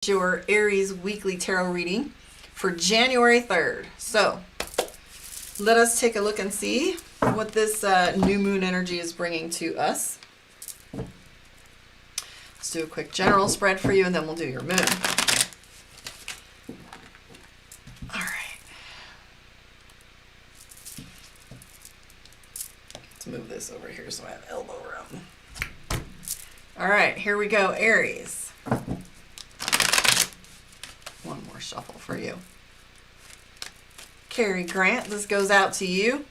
Your Aries weekly tarot reading for January 3rd. So let us take a look and see what this new moon energy is bringing to us. Let's do a quick general spread for you and then we'll do your moon. All right. Let's move this over here so I have elbow room. All right, here we go, Aries. One more shuffle for you. Carrie Grant, this goes out to you.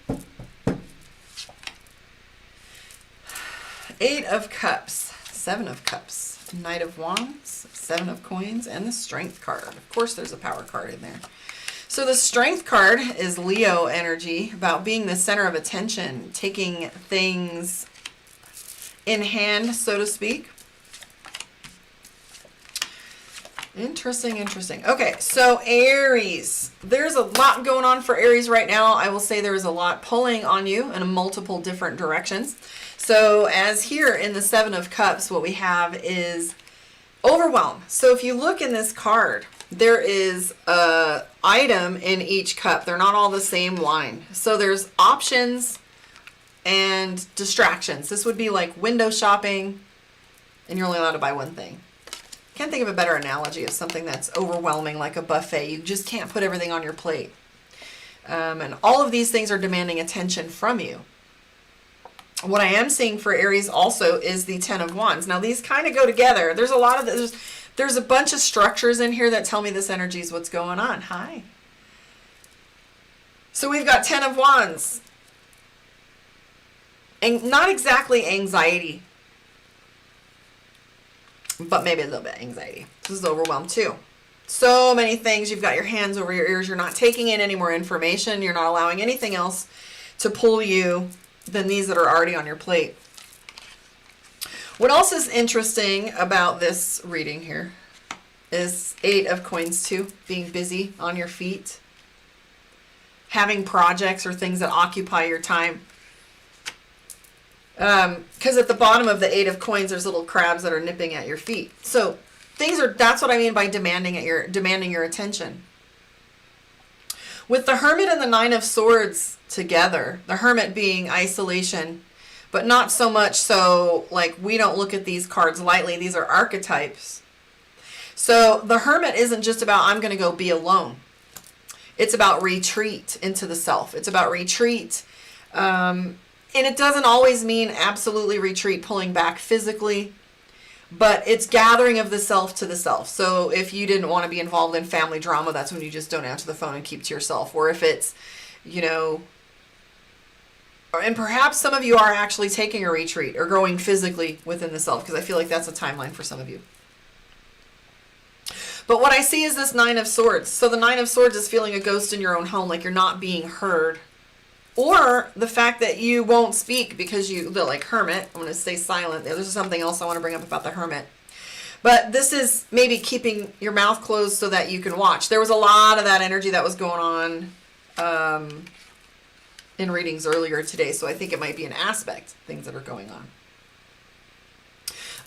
8 of Cups, 7 of Cups, Knight of Wands, 7 of Coins, and the Strength card. Of course, there's a power card in there. So the Strength card is Leo energy, about being the center of attention, taking things in hand, so to speak. Interesting. Okay, so Aries. There's a lot going on for Aries right now. I will say there is a lot pulling on you in multiple different directions. So as here in the 7 of Cups, what we have is overwhelm. So if you look in this card, there is an item in each cup. They're not all the same line. So there's options and distractions. This would be like window shopping, and you're only allowed to buy one thing. Can't think of a better analogy of something that's overwhelming, like a buffet. You just can't put everything on your plate. And all of these things are demanding attention from you. What I am seeing for Aries also is the 10 of Wands. Now these kind of go together. There's a lot of there's a bunch of structures in here that tell me this energy is what's going on. Hi. So we've got 10 of Wands. And not exactly anxiety, but maybe a little bit anxiety. This is overwhelmed too. So many things. You've got your hands over your ears. You're not taking in any more information. You're not allowing anything else to pull you than these that are already on your plate. What else is interesting about this reading here is 8 of Coins too, being busy on your feet, having projects or things that occupy your time. Because at the bottom of the 8 of Coins, there's little crabs that are nipping at your feet. So that's what I mean by demanding your attention. With the Hermit and the 9 of Swords together, the Hermit being isolation, but not so much so like we don't look at these cards lightly. These are archetypes. So the Hermit isn't just about I'm going to go be alone. It's about retreat into the self. It's about retreat. And it doesn't always mean absolutely retreat, pulling back physically, but it's gathering of the self to the self. So if you didn't want to be involved in family drama, that's when you just don't answer the phone and keep to yourself. Or if it's, and perhaps some of you are actually taking a retreat or growing physically within the self, because I feel like that's a timeline for some of you. But what I see is this 9 of Swords. So the 9 of Swords is feeling a ghost in your own home, like you're not being heard. Or the fact that you won't speak because they're like Hermit. I'm going to stay silent. There's something else I want to bring up about the Hermit. But this is maybe keeping your mouth closed so that you can watch. There was a lot of that energy that was going on in readings earlier today. So I think it might be an aspect, things that are going on.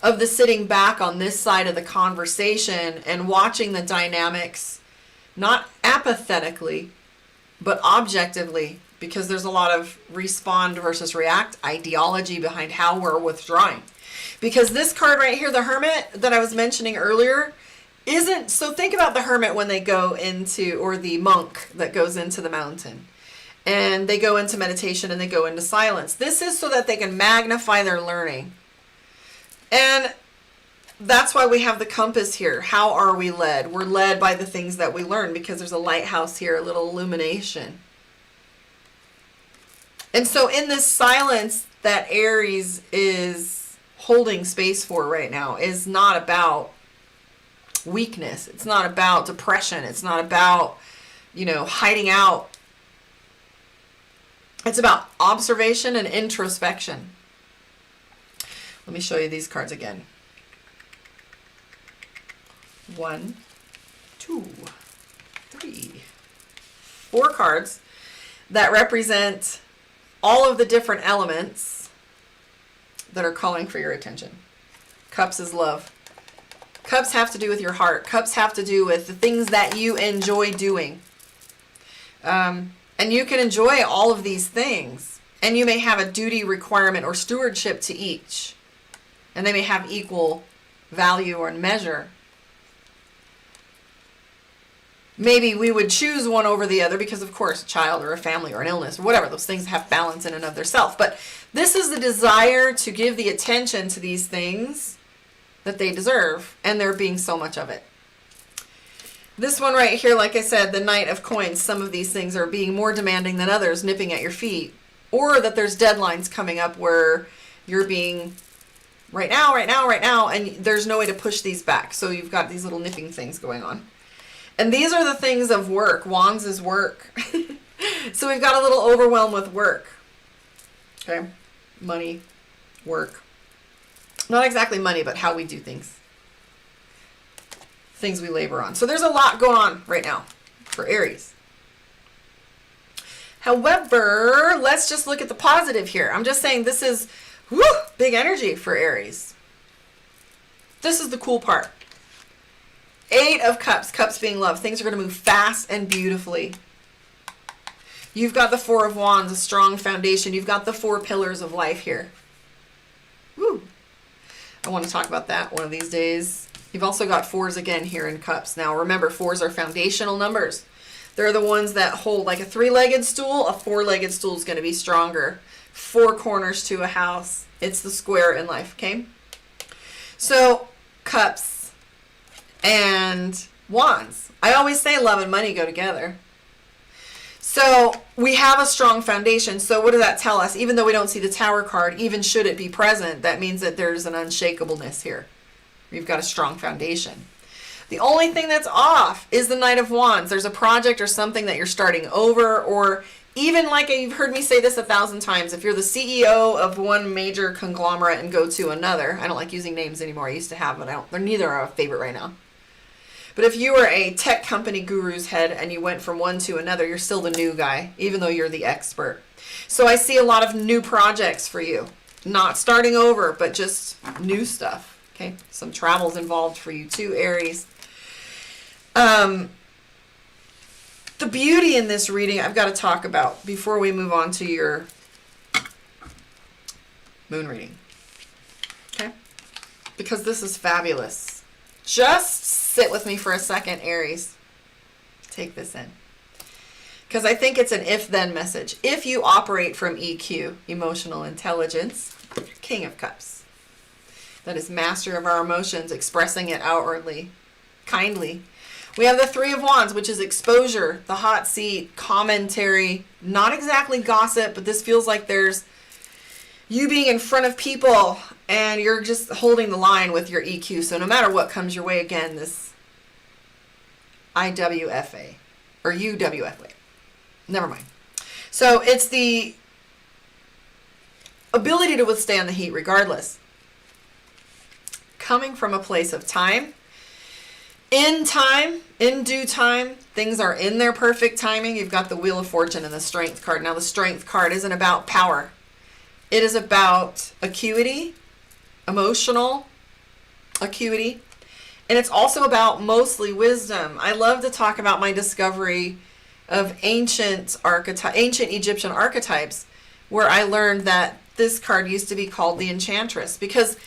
Of the sitting back on this side of the conversation and watching the dynamics, not apathetically, but objectively, because there's a lot of respond versus react ideology behind how we're withdrawing. Because this card right here, the Hermit that I was mentioning earlier, isn't, so think about the Hermit when they go into, or the monk that goes into the mountain, and they go into meditation and they go into silence. This is so that they can magnify their learning. And that's why we have the compass here. How are we led? We're led by the things that we learn, because there's a lighthouse here, a little illumination. And so in this silence that Aries is holding space for right now is not about weakness. It's not about depression. It's not about, hiding out. It's about observation and introspection. Let me show you these cards again. 1, 2, 3, 4 cards that represent all of the different elements that are calling for your attention. Cups is love. Cups have to do with your heart. Cups have to do with the things that you enjoy doing. And you can enjoy all of these things. And you may have a duty, requirement, or stewardship to each. And they may have equal value or measure. Maybe we would choose one over the other because, of course, a child or a family or an illness or whatever, those things have balance in and of themselves. But this is the desire to give the attention to these things that they deserve, and there being so much of it. This one right here, like I said, the Knight of Coins, some of these things are being more demanding than others, nipping at your feet. Or that there's deadlines coming up where you're being right now, and there's no way to push these back. So you've got these little nipping things going on. And these are the things of work. Wands is work. So we've got a little overwhelm with work. Okay. Money, work. Not exactly money, but how we do things. Things we labor on. So there's a lot going on right now for Aries. However, let's just look at the positive here. I'm just saying this is big energy for Aries. This is the cool part. 8 of Cups, Cups being love. Things are going to move fast and beautifully. You've got the 4 of Wands, a strong foundation. You've got the 4 pillars of life here. Woo. I want to talk about that one of these days. You've also got 4s again here in Cups. Now remember, 4s are foundational numbers. They're the ones that hold like a 3-legged stool. A 4-legged stool is going to be stronger. 4 corners to a house. It's the square in life, okay? So, Cups and Wands. I always say love and money go together. So, we have a strong foundation. So, what does that tell us? Even though we don't see the Tower card, even should it be present, that means that there's an unshakableness here. You've got a strong foundation. The only thing that's off is the Knight of Wands. There's a project or something that you're starting over, or even like you've heard me say this 1,000 times, if you're the CEO of one major conglomerate and go to another, I don't like using names anymore. I used to have, but they're neither are a favorite right now. But if you were a tech company guru's head and you went from one to another, you're still the new guy, even though you're the expert. So I see a lot of new projects for you. Not starting over, but just new stuff. Okay, some travels involved for you too, Aries. The beauty in this reading I've got to talk about before we move on to your moon reading. Okay? Because this is fabulous. Just sit with me for a second, Aries. Take this in. Because I think it's an if-then message. If you operate from EQ, emotional intelligence, King of Cups. That is master of our emotions, expressing it outwardly, kindly. We have the 3 of Wands, which is exposure, the hot seat, commentary, not exactly gossip, but this feels like there's you being in front of people and you're just holding the line with your EQ. So no matter what comes your way, again, this IWFA or UWFA. Never mind. So it's the ability to withstand the heat regardless. Coming from a place of time. In time, in due time, things are in their perfect timing. You've got the Wheel of Fortune and the Strength card. Now, the Strength card isn't about power. It is about acuity, emotional acuity, and it's also about mostly wisdom. I love to talk about my discovery of ancient Egyptian archetypes, where I learned that this card used to be called the Enchantress, because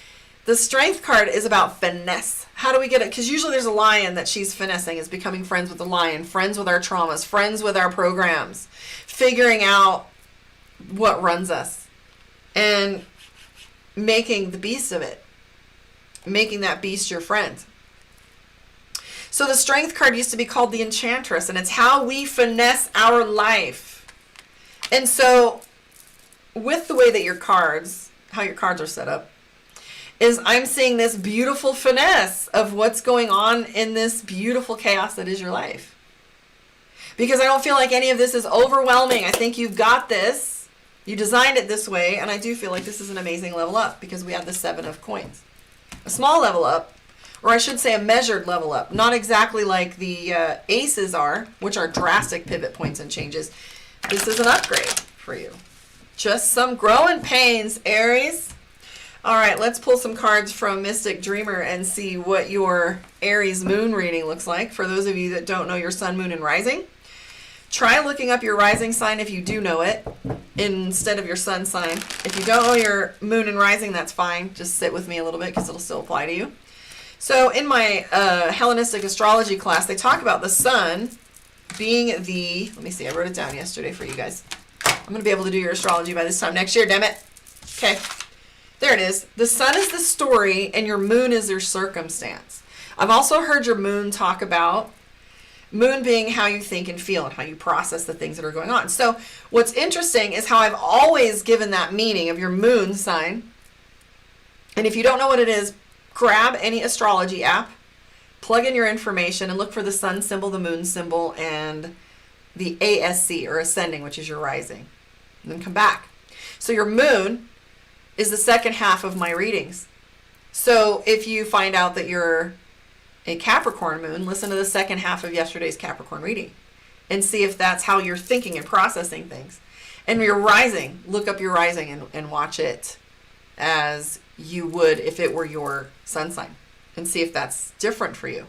the Strength card is about finesse. How do we get it? Because usually there's a lion that she's finessing, is becoming friends with the lion, friends with our traumas, friends with our programs, figuring out what runs us and making the beast of it, making that beast your friend. So the Strength card used to be called the Enchantress, and it's how we finesse our life. And so with the way that your cards, how your cards are set up, is I'm seeing this beautiful finesse of what's going on in this beautiful chaos that is your life. Because I don't feel like any of this is overwhelming. I think you've got this. You designed it this way, and I do feel like this is an amazing level up because we have the 7 of Coins. A small level up, or I should say a measured level up. Not exactly like the aces are, which are drastic pivot points and changes. This is an upgrade for you. Just some growing pains, Aries. All right, let's pull some cards from Mystic Dreamer and see what your Aries moon reading looks like. For those of you that don't know your sun, moon, and rising, try looking up your rising sign if you do know it instead of your sun sign. If you don't know your moon and rising, that's fine. Just sit with me a little bit because it'll still apply to you. So in my Hellenistic astrology class, they talk about the sun being the, let me see, I wrote it down yesterday for you guys. I'm going to be able to do your astrology by this time next year, damn it. Okay. There it is. The sun is the story and your moon is your circumstance. I've also heard your moon talk about moon being how you think and feel and how you process the things that are going on. So what's interesting is how I've always given that meaning of your moon sign. And if you don't know what it is, grab any astrology app, plug in your information and look for the sun symbol, the moon symbol, and the ASC or ascending, which is your rising. And then come back. So your moon is the second half of my readings. So if you find out that you're a Capricorn moon, listen to the second half of yesterday's Capricorn reading and see if that's how you're thinking and processing things. And your rising, look up your rising and watch it as you would if it were your sun sign and see if that's different for you.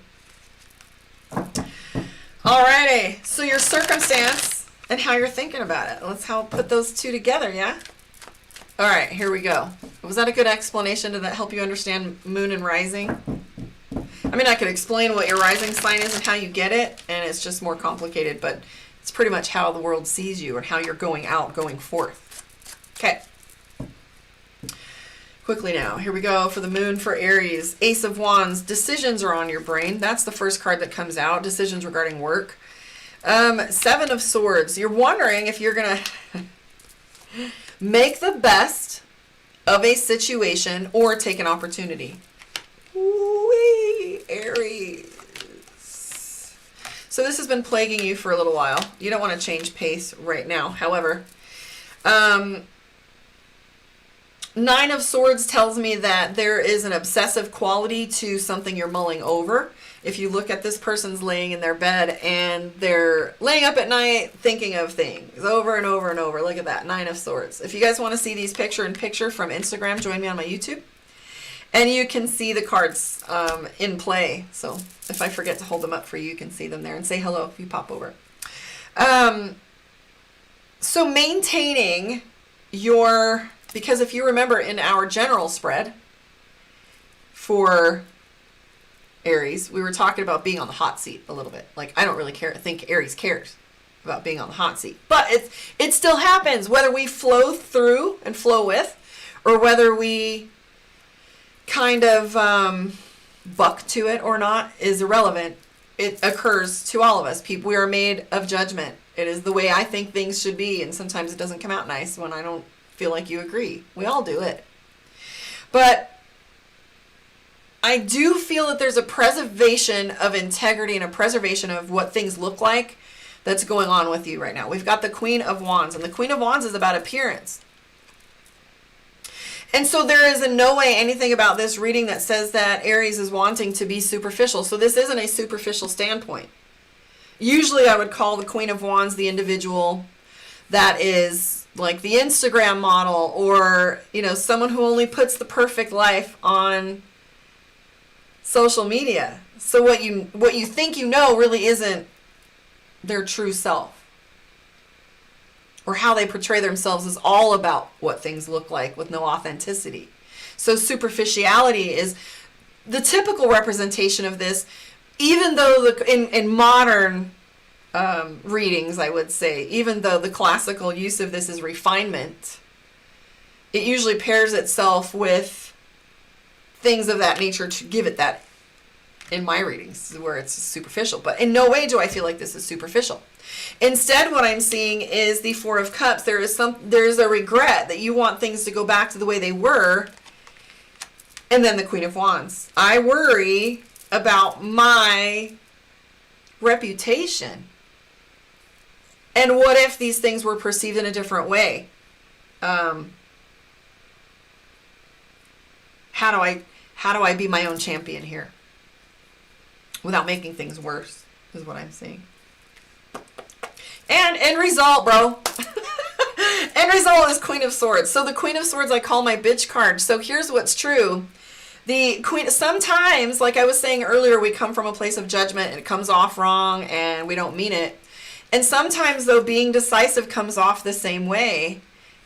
Alrighty, so your circumstance and how you're thinking about it. Let's put those two together, yeah? All right, here we go. Was that a good explanation? Did that help you understand moon and rising? I mean, I could explain what your rising sign is and how you get it, and it's just more complicated, but it's pretty much how the world sees you and how you're going forth. Okay. Quickly now, here we go for the moon for Aries. Ace of Wands, decisions are on your brain. That's the first card that comes out, decisions regarding work. Seven of Swords, you're wondering if you're going to make the best of a situation or take an opportunity. Ooh-wee, Aries. So this has been plaguing you for a little while. You don't want to change pace right now. However, Nine of Swords tells me that there is an obsessive quality to something you're mulling over. If you look at this person's laying in their bed and they're laying up at night thinking of things over and over and over. Look at that, Nine of Swords. If you guys want to see these picture-in-picture from Instagram, join me on my YouTube. And you can see the cards in play. So if I forget to hold them up for you, you can see them there and say hello if you pop over. So maintaining your, because if you remember in our general spread for Aries, we were talking about being on the hot seat a little bit. Like, I don't really think Aries cares about being on the hot seat. But it still happens, whether we flow through and flow with, or whether we kind of buck to it or not is irrelevant. It occurs to all of us. People, we are made of judgment. It is the way I think things should be, and sometimes it doesn't come out nice when I don't feel like you agree. We all do it. But I do feel that there's a preservation of integrity and a preservation of what things look like that's going on with you right now. We've got the Queen of Wands, and the Queen of Wands is about appearance. And so there is in no way anything about this reading that says that Aries is wanting to be superficial. So this isn't a superficial standpoint. Usually I would call the Queen of Wands the individual that is like the Instagram model, or, you know, someone who only puts the perfect life on social media. So what you think you know really isn't their true self. Or how they portray themselves is all about what things look like with no authenticity. So superficiality is the typical representation of this, even though in modern readings, I would say, even though the classical use of this is refinement, it usually pairs itself with things of that nature to give it that, in my readings, where it's superficial. But in no way do I feel like this is superficial. Instead, what I'm seeing is the Four of Cups. There is a regret that you want things to go back to the way they were. And then the Queen of Wands. I worry about my reputation. And what if these things were perceived in a different way? How do I be my own champion here without making things worse, is what I'm saying. And end result, bro. End result is Queen of Swords. So the Queen of Swords I call my bitch card. So here's what's true. The Queen, sometimes, like I was saying earlier, we come from a place of judgment and it comes off wrong and we don't mean it. And sometimes, though, being decisive comes off the same way.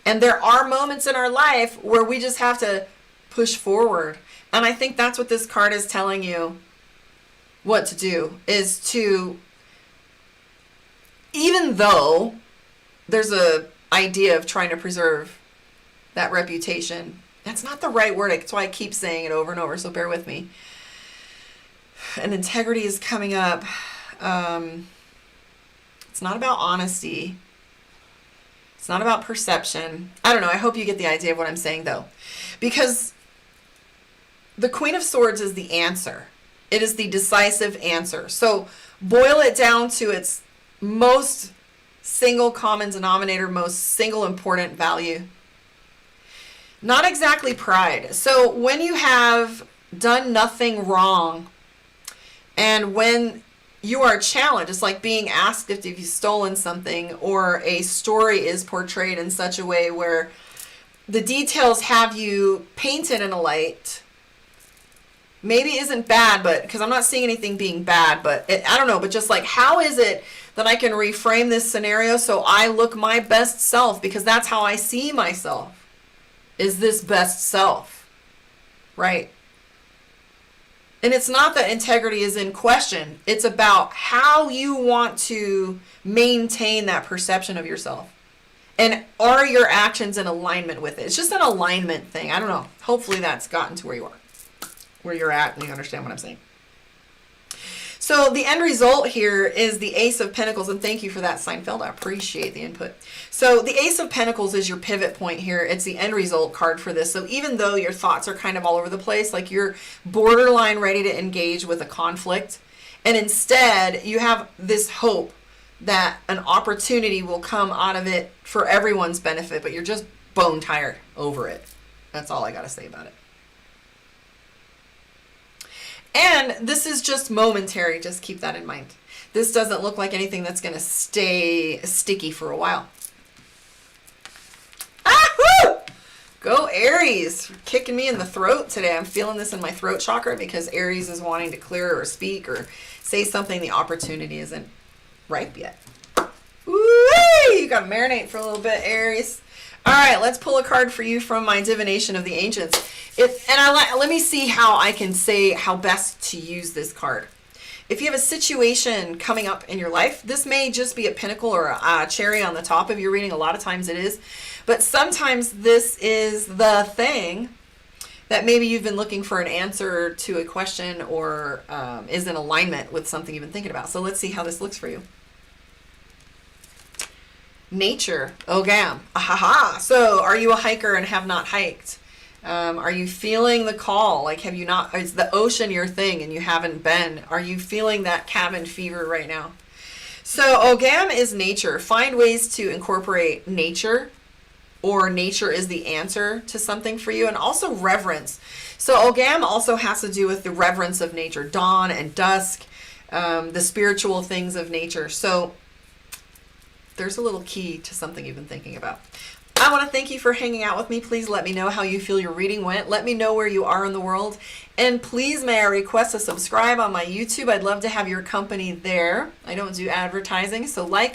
And there are moments in our life where we just have to push forward. And I think that's what this card is telling you what to do, is to, even though there's a idea of trying to preserve that reputation, that's not the right word. That's why I keep saying it over and over, so bear with me. And integrity is coming up. It's not about honesty. It's not about perception. I don't know. I hope you get the idea of what I'm saying, though. Because the Queen of Swords is the answer. It is the decisive answer. So boil it down to its most single common denominator, most single important value. Not exactly pride. So when you have done nothing wrong, and when you are challenged, it's like being asked if you've stolen something, or a story is portrayed in such a way where the details have you painted in a light. Maybe isn't bad, but because I'm not seeing anything being bad, but I don't know, but just like, how is it that I can reframe this scenario so I look my best self? Because that's how I see myself, is this best self, right? And it's not that integrity is in question. It's about how you want to maintain that perception of yourself. And are your actions in alignment with it? It's just an alignment thing. I don't know. Hopefully that's gotten to where you are, where you're at, and you understand what I'm saying. So the end result here is the Ace of Pentacles, and thank you for that, Seinfeld. I appreciate the input. So the Ace of Pentacles is your pivot point here. It's the end result card for this. So even though your thoughts are kind of all over the place, like you're borderline ready to engage with a conflict, and instead you have this hope that an opportunity will come out of it for everyone's benefit, but you're just bone tired over it. That's all I got to say about it. And this is just momentary. Just keep that in mind. This doesn't look like anything that's going to stay sticky for a while. Ah, woo! Go Aries. You're kicking me in the throat today. I'm feeling this in my throat chakra because Aries is wanting to clear or speak or say something. The opportunity isn't ripe yet. Woo! You got to marinate for a little bit, Aries. All right, let's pull a card for you from my Divination of the Ancients. Let me see how I can say how best to use this card. If you have a situation coming up in your life, this may just be a pinnacle or a cherry on the top of your reading. A lot of times it is. But sometimes this is the thing that maybe you've been looking for an answer to a question, or is in alignment with something you've been thinking about. So let's see how this looks for you. Nature. Ogam. Ahaha. So are you a hiker and have not hiked? Are you feeling the call? Like, have you not, is the ocean your thing and you haven't been? Are you feeling that cabin fever right now? So Ogam is nature. Find ways to incorporate nature, or nature is the answer to something for you. And also reverence. So Ogam also has to do with the reverence of nature, dawn and dusk, the spiritual things of nature. So there's a little key to something you've been thinking about. I want to thank you for hanging out with me. Please let me know how you feel your reading went. Let me know where you are in the world. And please, may I request a subscribe on my YouTube? I'd love to have your company there. I don't do advertising, so like,